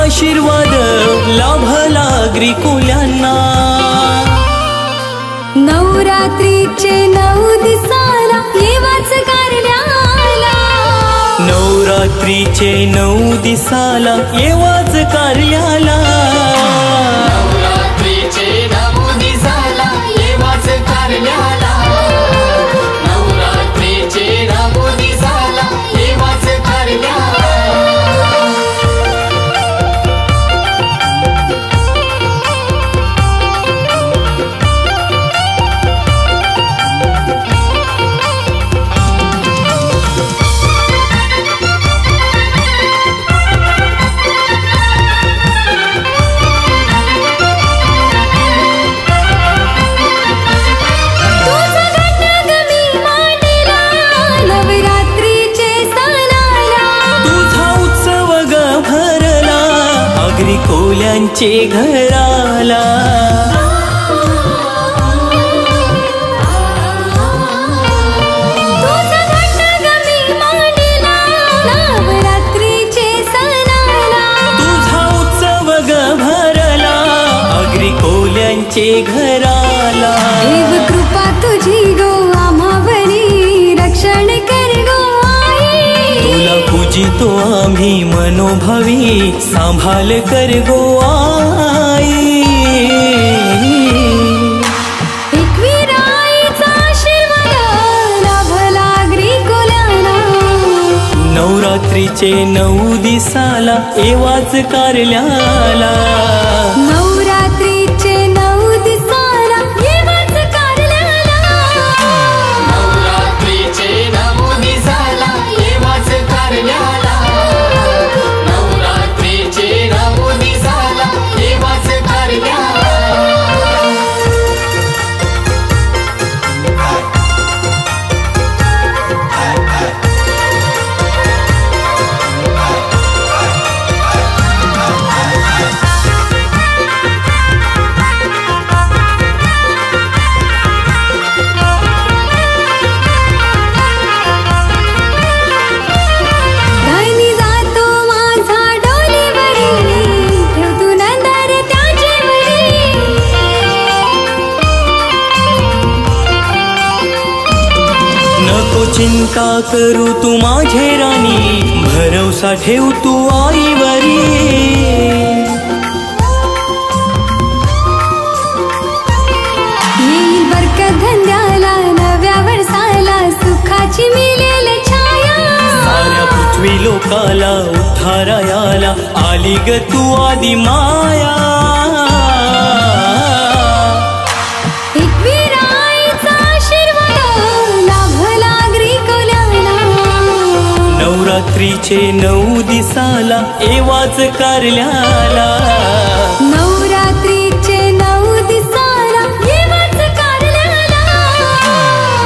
आशीर्वाद लाभला ग्रिकुल्यांना। नवरात्रीचे 9 दिसाला येवाच कारल्याला। नवरात्रीचे 9 दिसाला येवाच कारल्याला। नवरात्रीचे 9 दिसाला येवाच कारल्याला। नवरात्रीचे 9 दिसाला येवाच कारल्याला। कोल्यांचे घराला। नवरात्रीचे सणाला तुझा उत्सव ग भरला अग्री कोल्यांचे घराला। देव कृपा तुझी गो आम्हावरी रक्षण कर गो आई। तुला पूजितो आम्ही मनोभावी सांभाळ कर गो आई। एकविराईचा आशीर्वाद लाभला ग्रिकुल्यांना। नवरात्रीचे 9 दिसाला येवाच कारल्याला। नवरात्रीचे 9 दिसाला येवाच कारल्याला। नवरात्रीचे 9 दिसाला येवाच कारल्याला। नवरात्रीचे 9 दिसाला येवाच कारल्याला। धनी जातो माझा डोलीवरी ठेव तू नंदर त्याचेवरी। नको चिंता करू तू माझे राणी भरवसा ठेव तू आईवरी। येईल बरकत धंद्याला नव्या वर्षाला सुखाची मिळेल छाया। साऱ्या पृथ्वी लोकाला उद्धारायाला आली ग तू आदि माया। एकविराईचा आशीर्वाद लाभला ग्रिकुल्यांना। नवरात्रीचे 9 दिसाला येवाच कारल्याला। नवरात्रीचे 9 दिसाला येवाच कारल्याला।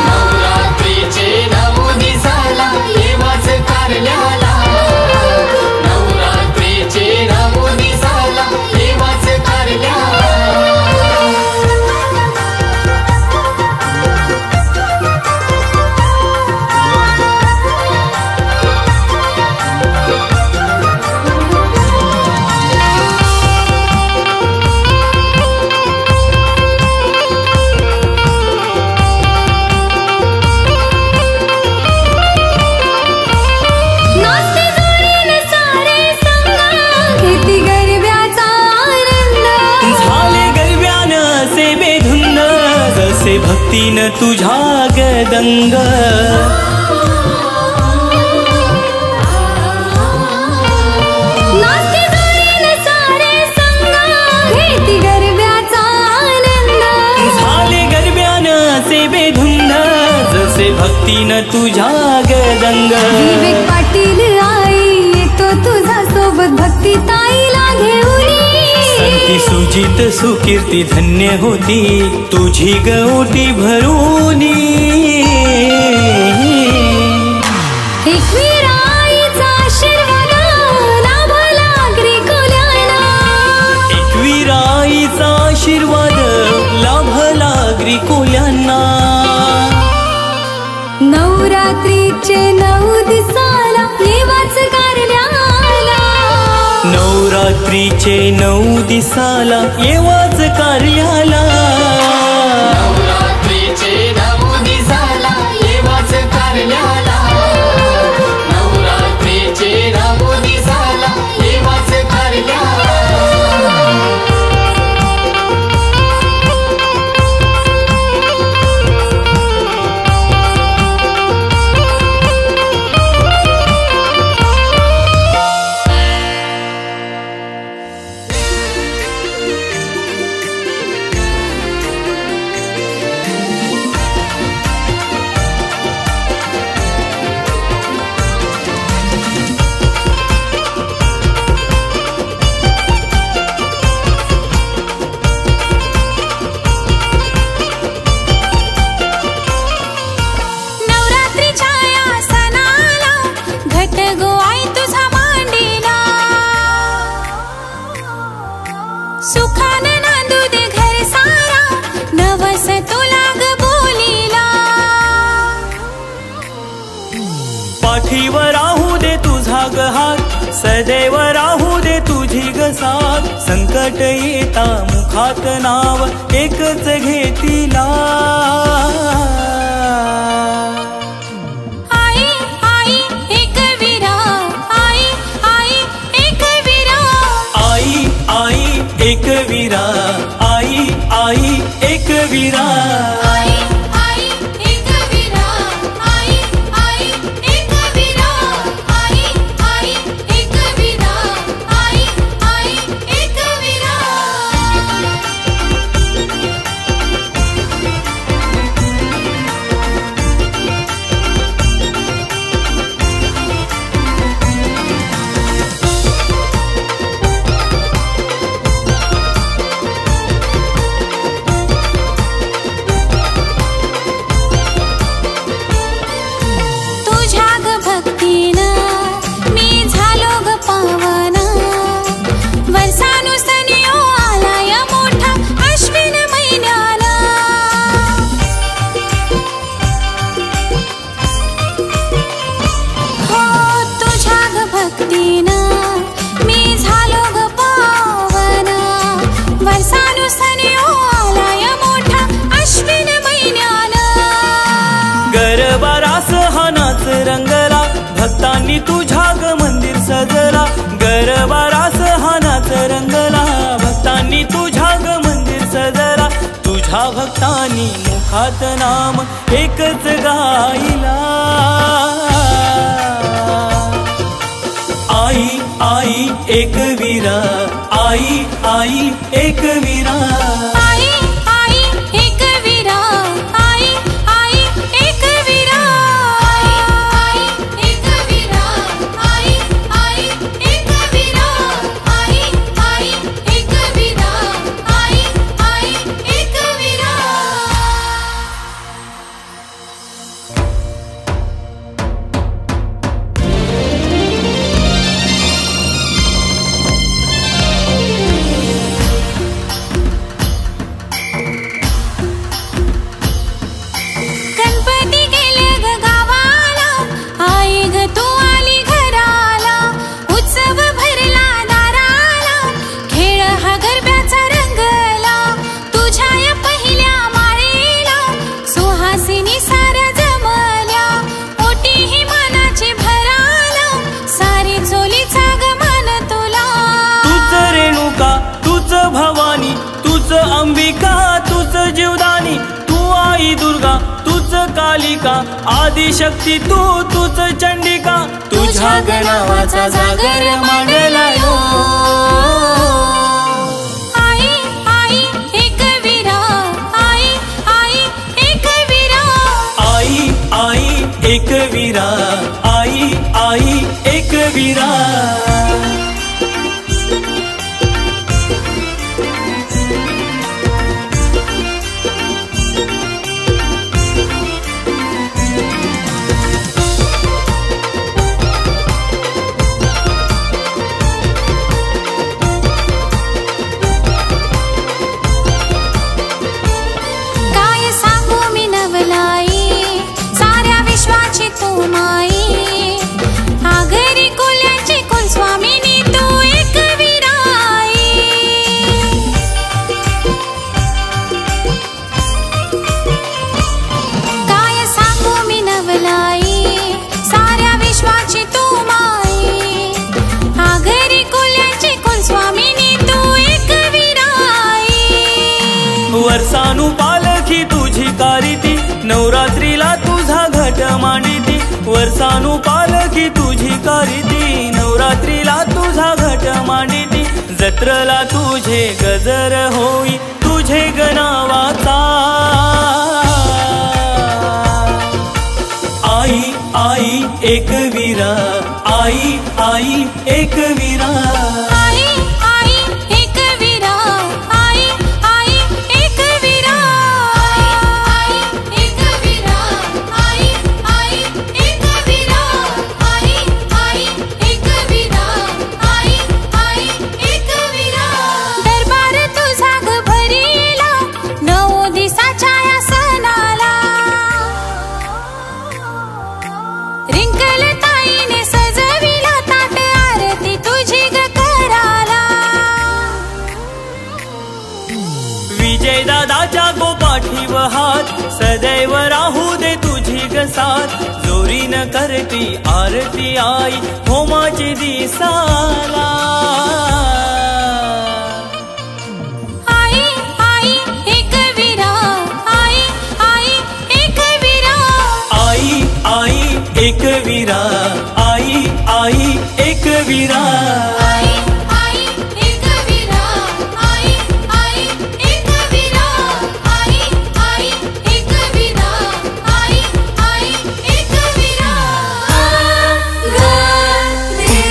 नवरात्रीचे 9 दिसाला येवाच कारल्याला। नवरात्रीचे 9 दिसाला येवाच कारल्याला। नाचते जोडीने सारे संग घेती गरब्याचा आनंद। झाले गरब्यान असे बेधुंद जसे भक्तीन तुझ्या गदंग। नाचते जोडीने सारे संग घेती गरब्याचा आनंद। झाले गरब्यान असे बेधुंद जसे भक्तीन तुझ्या गदंग। विवेक पाटील आई येतो तुझा सोबत तुझीत सुकीर्ती धन्य होती, तुझी गवटी भरूनी. एकविराईचा आशीर्वाद लाभला ग्रीकोल्यांना, एकविराईचा आशीर्वाद लाभला ग्रीकोल्यांना. नवरात्रीचे 9 दिसाला येवाच कारल्याला, नवरात्रीचे 9 दिसाला येवाच कार्याला. नवरात्रीचे 9 दिसाला येवाच कार्याला, नवरात्रीचे 9 दिसाला येवाच कार्याला. सुखाने नांदू दे घर सारा, नवस तुला ग बोलीला. पाठीवर राहू दे तुझा ग हात, सदैव राहू दे तुझी ग साथ. संकट येता मुखात नाव एकच घेतीला. आई आई एकविरा, आई आई एकविरा, आई आई एकविरा, आई आई एकविरा. आई आई एकविरा, आई आई एकविरा, आई आई एकविरा, आई आई एकविरा. तुझ्या ग भक्तीनं मी झालो ग पावन, वर्षानुसनियो आलाय मोठा अश्विन महिन्याला. हो तुझ्या ग भक्तीनं मी झालो ग पावन, वर्षानुसनियो आलाय मोठा अश्विन महिन्याला. गरबारास हा नाच रंगला, भक्तांनी तुझ्या ग मंदिर सजला. गरबारास हा नाच रंगला, भक्तांनी तुझ्या ग मंदिर सजला. तुझ्या भक्तांनी मुखात नाम एकच गाईला. आई आई एकविरा, आई आई एकविरा. आई आई एकविरा, आई आई एकविरा, आई आई एकविरा, आई आई एकविरा, आई आई एकविरा, आई आई एकविरा. गणपती गेले ग गावाला, आई ग तू आली घराला. उत्सव भरला दाराला, खेळ हा गरब्याचा रंगला. तुझ्या या पहिल्या माळेला सुहासिनी साऱ्या जमल्या. ओटी ही मानाची भराला, सारी चोलीचा ग मान तुला. तुझ रेणुका, तुझ भवानी, तुझ अंबिका, तुझ जीवदानी. तू आई दुर्गा, तुझ कालिका, आदिशक्ती तू, तुझ चंडिका. तुझ्या ग नावाचा जागर मांडलायो. आई आई एकविरा, आई आई एकविरा, आई आई एकविरा, आई आई एकविरा. वर्षानु पालखी तुझी करीती, नवरात्रीला तुझा घट मांडिती, जत्रला तुझे गजर होई तुझे गणावाचा। आई आई एकवीरा, आई आई एकवीरा, आई आई एकवीरा, आई आई एकवीरा, आई एकवीरा, आई आई एकवीरा, आई आई एकवीरा, आई आई एकवीरा। दरबार तुझा ग भरीला 9 दिवसाच्या या सणाला, रिंकल ताईने सजविला ताट आरती तुझी ग कराला। विजय दादाच्या गोपाठीव हात सदैव राहू दे तुझी ग साथ, जोरीन करती आरती आई होमाची दिसाला। आई आई एकवीरा, आई आई एकवीरा, आई आई एकवीरा, आई आई एकवीरा, आई आई एकवीरा, आई आई एकवीरा, आई आई एकवीरा, आई आई एकवीरा। ग रे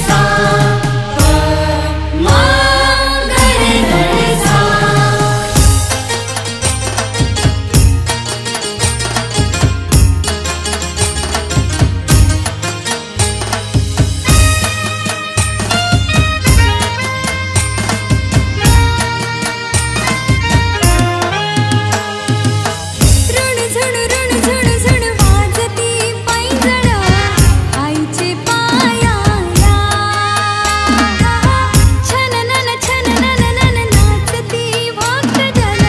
सा प मा ग रे सा। ऋण झुण वाजती पैंजण आईचे पायाला, छननन छननन नाचती भक्तजन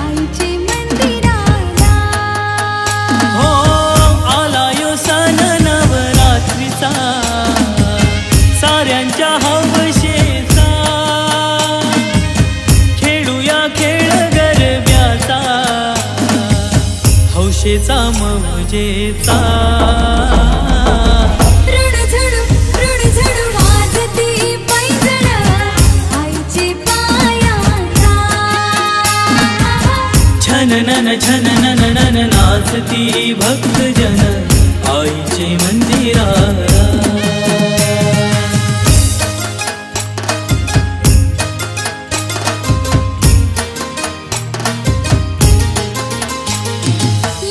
आईचे मंदिराला। हो आला यो सण नवरात्रीचा, साऱ्यांच्या हवशेचा, खेळूया खेळ गरब्याचा, हौशेचा मौजेचा। ऋण झुण वाजती पैंजण आईचे पायाला, छननन नाचती भक्तजन आईचे मंदिराला।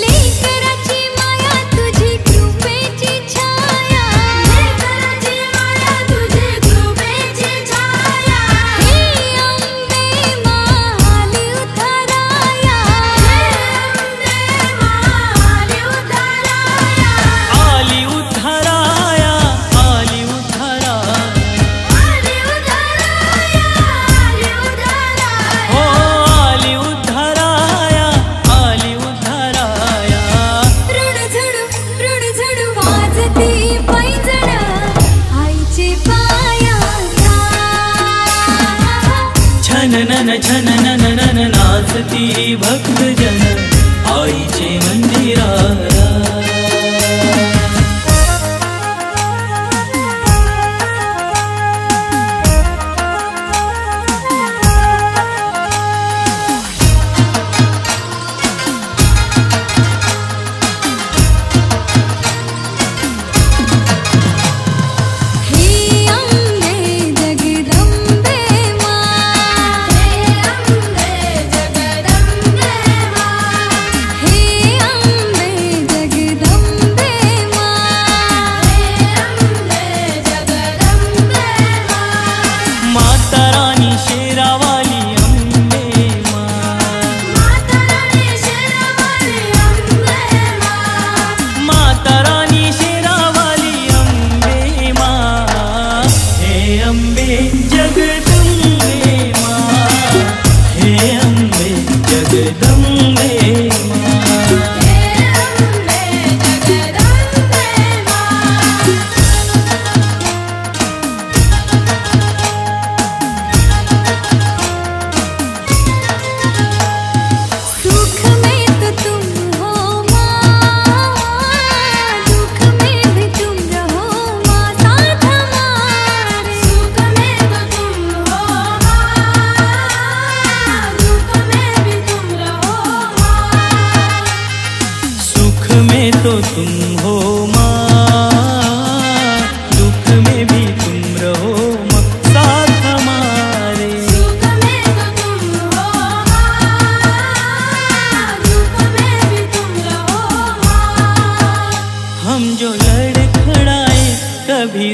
लेकराची माया तुझी कृपेची छाया, लेकराची माया तुझी कृपेची छाया। हे अंबे माली उतराया, हे अंबे माली उतराया, आली उद्धाराया, आली उद्धाराया, आली उतराया, आली उतराया। हो आली उद्धाराया, आली उद्धाराया। ऋण झुण वाजती पैंजण आईचे पायाला, छननन नाचती भक्तजन आईचे मंदिराला। हे अंबे जगदंबे माँ, हे अंबे जगदंबे माँ, हे अंबे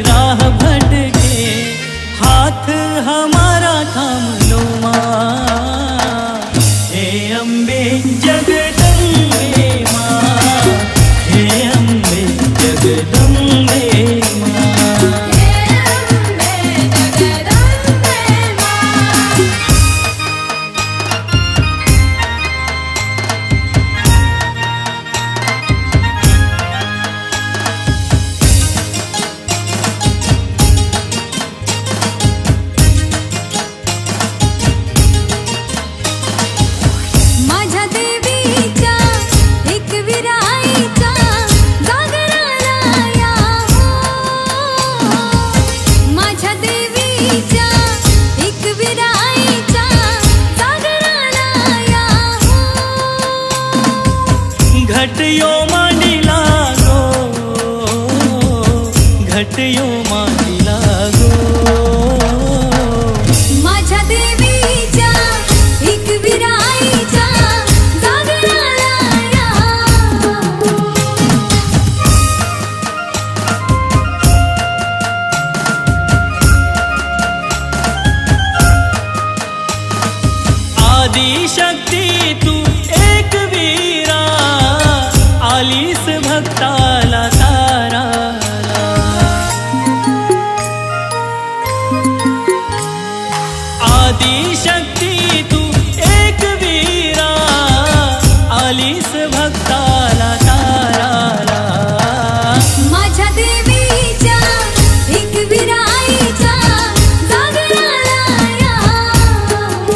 राह भटके, हाथ हमारा थाम लो माँ। हे अम्बे जगदम्बे माँ, हे अम्बे जगदम्बे माँ। माझ्या देवीच्या एकविराईचा जागराला या हो, माझ्या देवीच्या एकविराईचा जागराला या हो। घटयो मांडीला गो, घटयो मांडीला गो। माझ्या देवीच्या एकविराईचा जागराला या हो। आदिशक्ती तू एक वीरा, आलीस भक्ताला ताराला। आदिशक्ती तू एक वीरा, आलीस भक्ताला ताराला। माझ्या देवीच्या एकविराईचा जागराला या हो।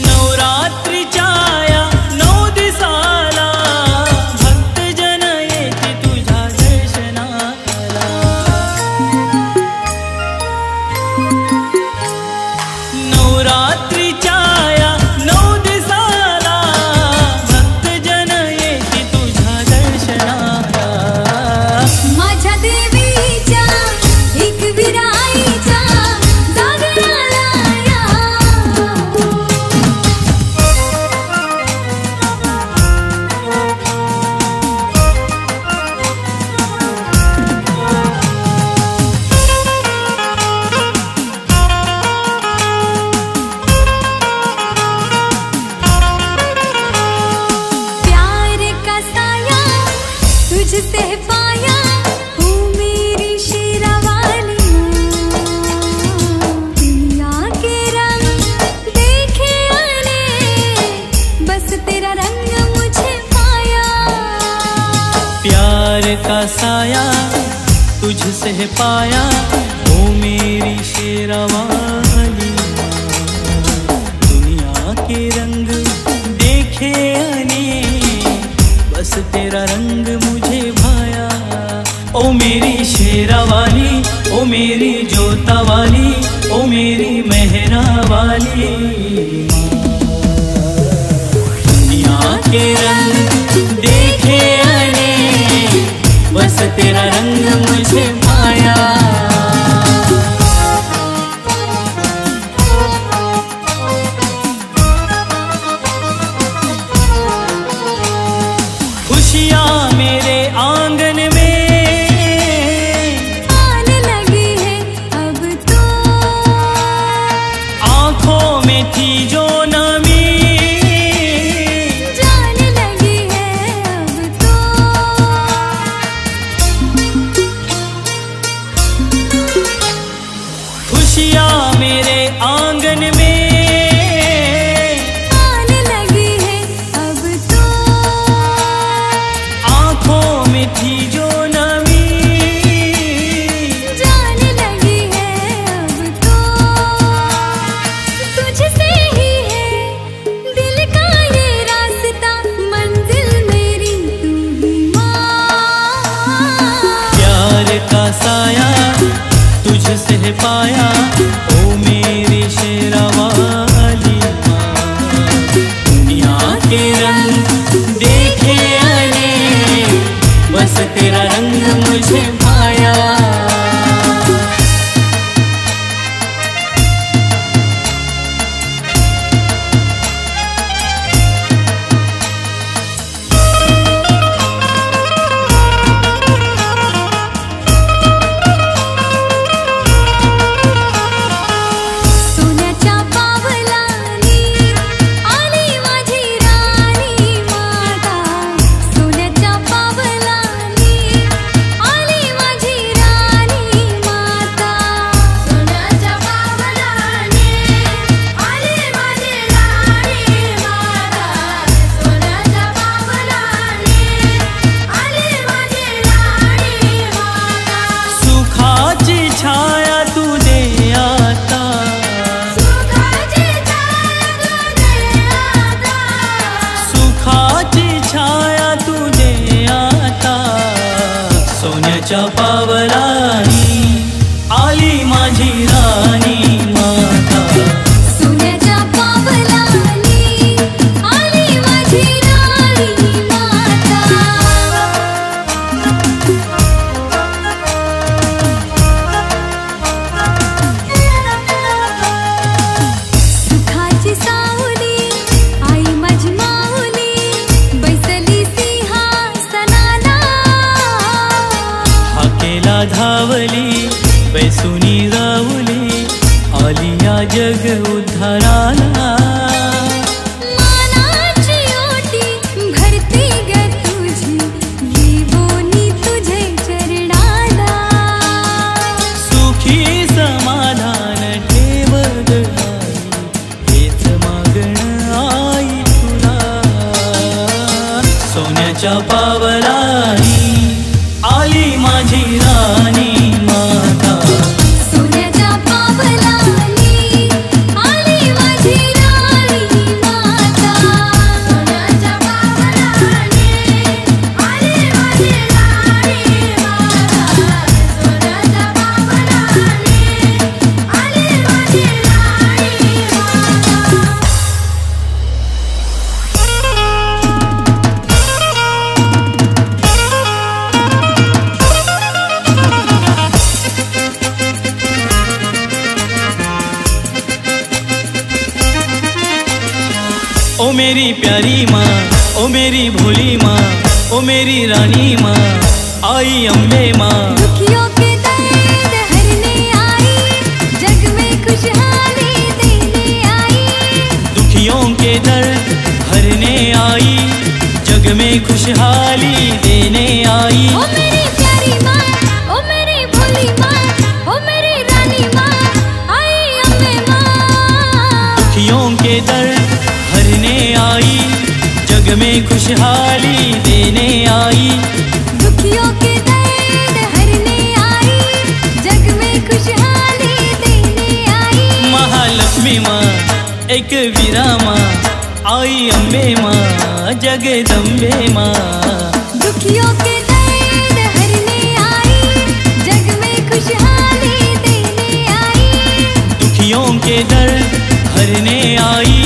नवरात्रीच्या या 9 दिवसाला, भक्तजन येते तुझ्या दर्शनाला। नवरात्रीच्या या 9 दिवसाला, भक्तजन येते तुझ्या दर्शनाला। माझ्या देवीच्या एकविराईचा जागराला या हो। प्यार का साया तुझसे पाया, ओ मेरी शेरावाली माँ। दुनिया के रंग देखे अनेक, बस तेरा रंग मुझे पाया। प्यार का साया तुझसे पाया, ओ मेरी शेरावाली माँ। दुनिया के रंग देखे अनेक, बस तेरा रंग मुझे भाया। ओ मेरी शेरावाली, ओ मेरी जोतावाली, ओ मेरी मेहरावाली माँ। दुनिया के रंग देखे अनेक, बस तेरा रंग मुझे भाया। खुशियाँ मेरे आंगन में आने लगी है अब तो, आँखों में थी जो नमी, जाने लगी है अब तो। खुशियाँ मेरे आंगन में आने लगी है अब तो, आँखों में थी जो नमी, जाने लगी है अब तो। तुझसे ही है दिल का ये रास्ता, मंजिल मेरी तू ही माँ। प्यार का साया तुझसे पाया, ओ मेरी शेरावाली माँ। दुनिया के रंग देखे अनेक, बस तेरा रंग मुझे भाया। सुनी राहुले आलिया जग उद्धाराला मानाची ओटी भरती ग तुझी येवोनी तुझे चरणाला सुखी समाधान ठेव ग आई हेच मागण आई तुला सोन्याच्या पावलानी आली माझी राणी माता सोन्याच्या पावलानी आली माझी राणी माता सोन्याच्या पावलानी आली माझी राणी माता सोन्याच्या पावलानी आली माझी राणी माता ओ मेरी प्यारी माँ, ओ मेरी भोली माँ, ओ मेरी रानी माँ, आई अम्बे माँ। दुखियों के दर्द हरने आई जग में खुशहाली देने आई दुखियों के दर्द हरने आई जग में खुशहाली देने आई ओ मेरी प्यारी माँ, ओ मेरी भोली माँ, ओ मेरी रानी माँ, आई अम्बे माँ। दुखियों के दर्द हरने आई जग में खुशहाली देने आई दुखियों के दर्द हरने आई जग में खुशहाली देने आई महालक्ष्मी माँ एक वीरा माँ आई अम्बे माँ जगदम्बे माँ दुखियों के दर्द हरने आई जग में खुशहाली देने आई दुखियों के दर्द हरने आई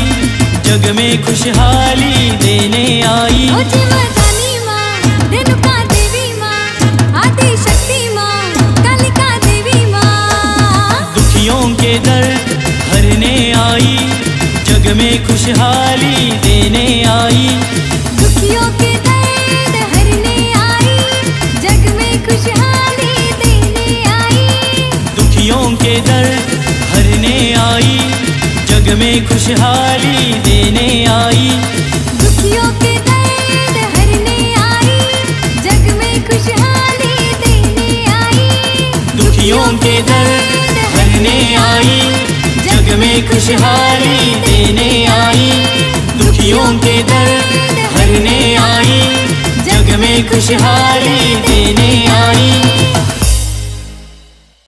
जग में खुशहाली देने आई ओ जीवदानी माँ, रेणुका देवी माँ, आदि शक्ति माँ, कालिका देवी माँ। दुखियों के दर्द हरने आई जग में खुशहाली देने आई दुखियों के दर्द हरने आई जग में खुशहाली देने आई दुखियों के दर्द हरने आई जग में खुशहाली देने आई दुखियों के दर्द हरने आई जग में खुशहाली देने आई दुखियों के दर्द हरने आई जग में खुशहाली देने आई दुखियों के दर्द हरने आई जग में खुशहाली देने आई।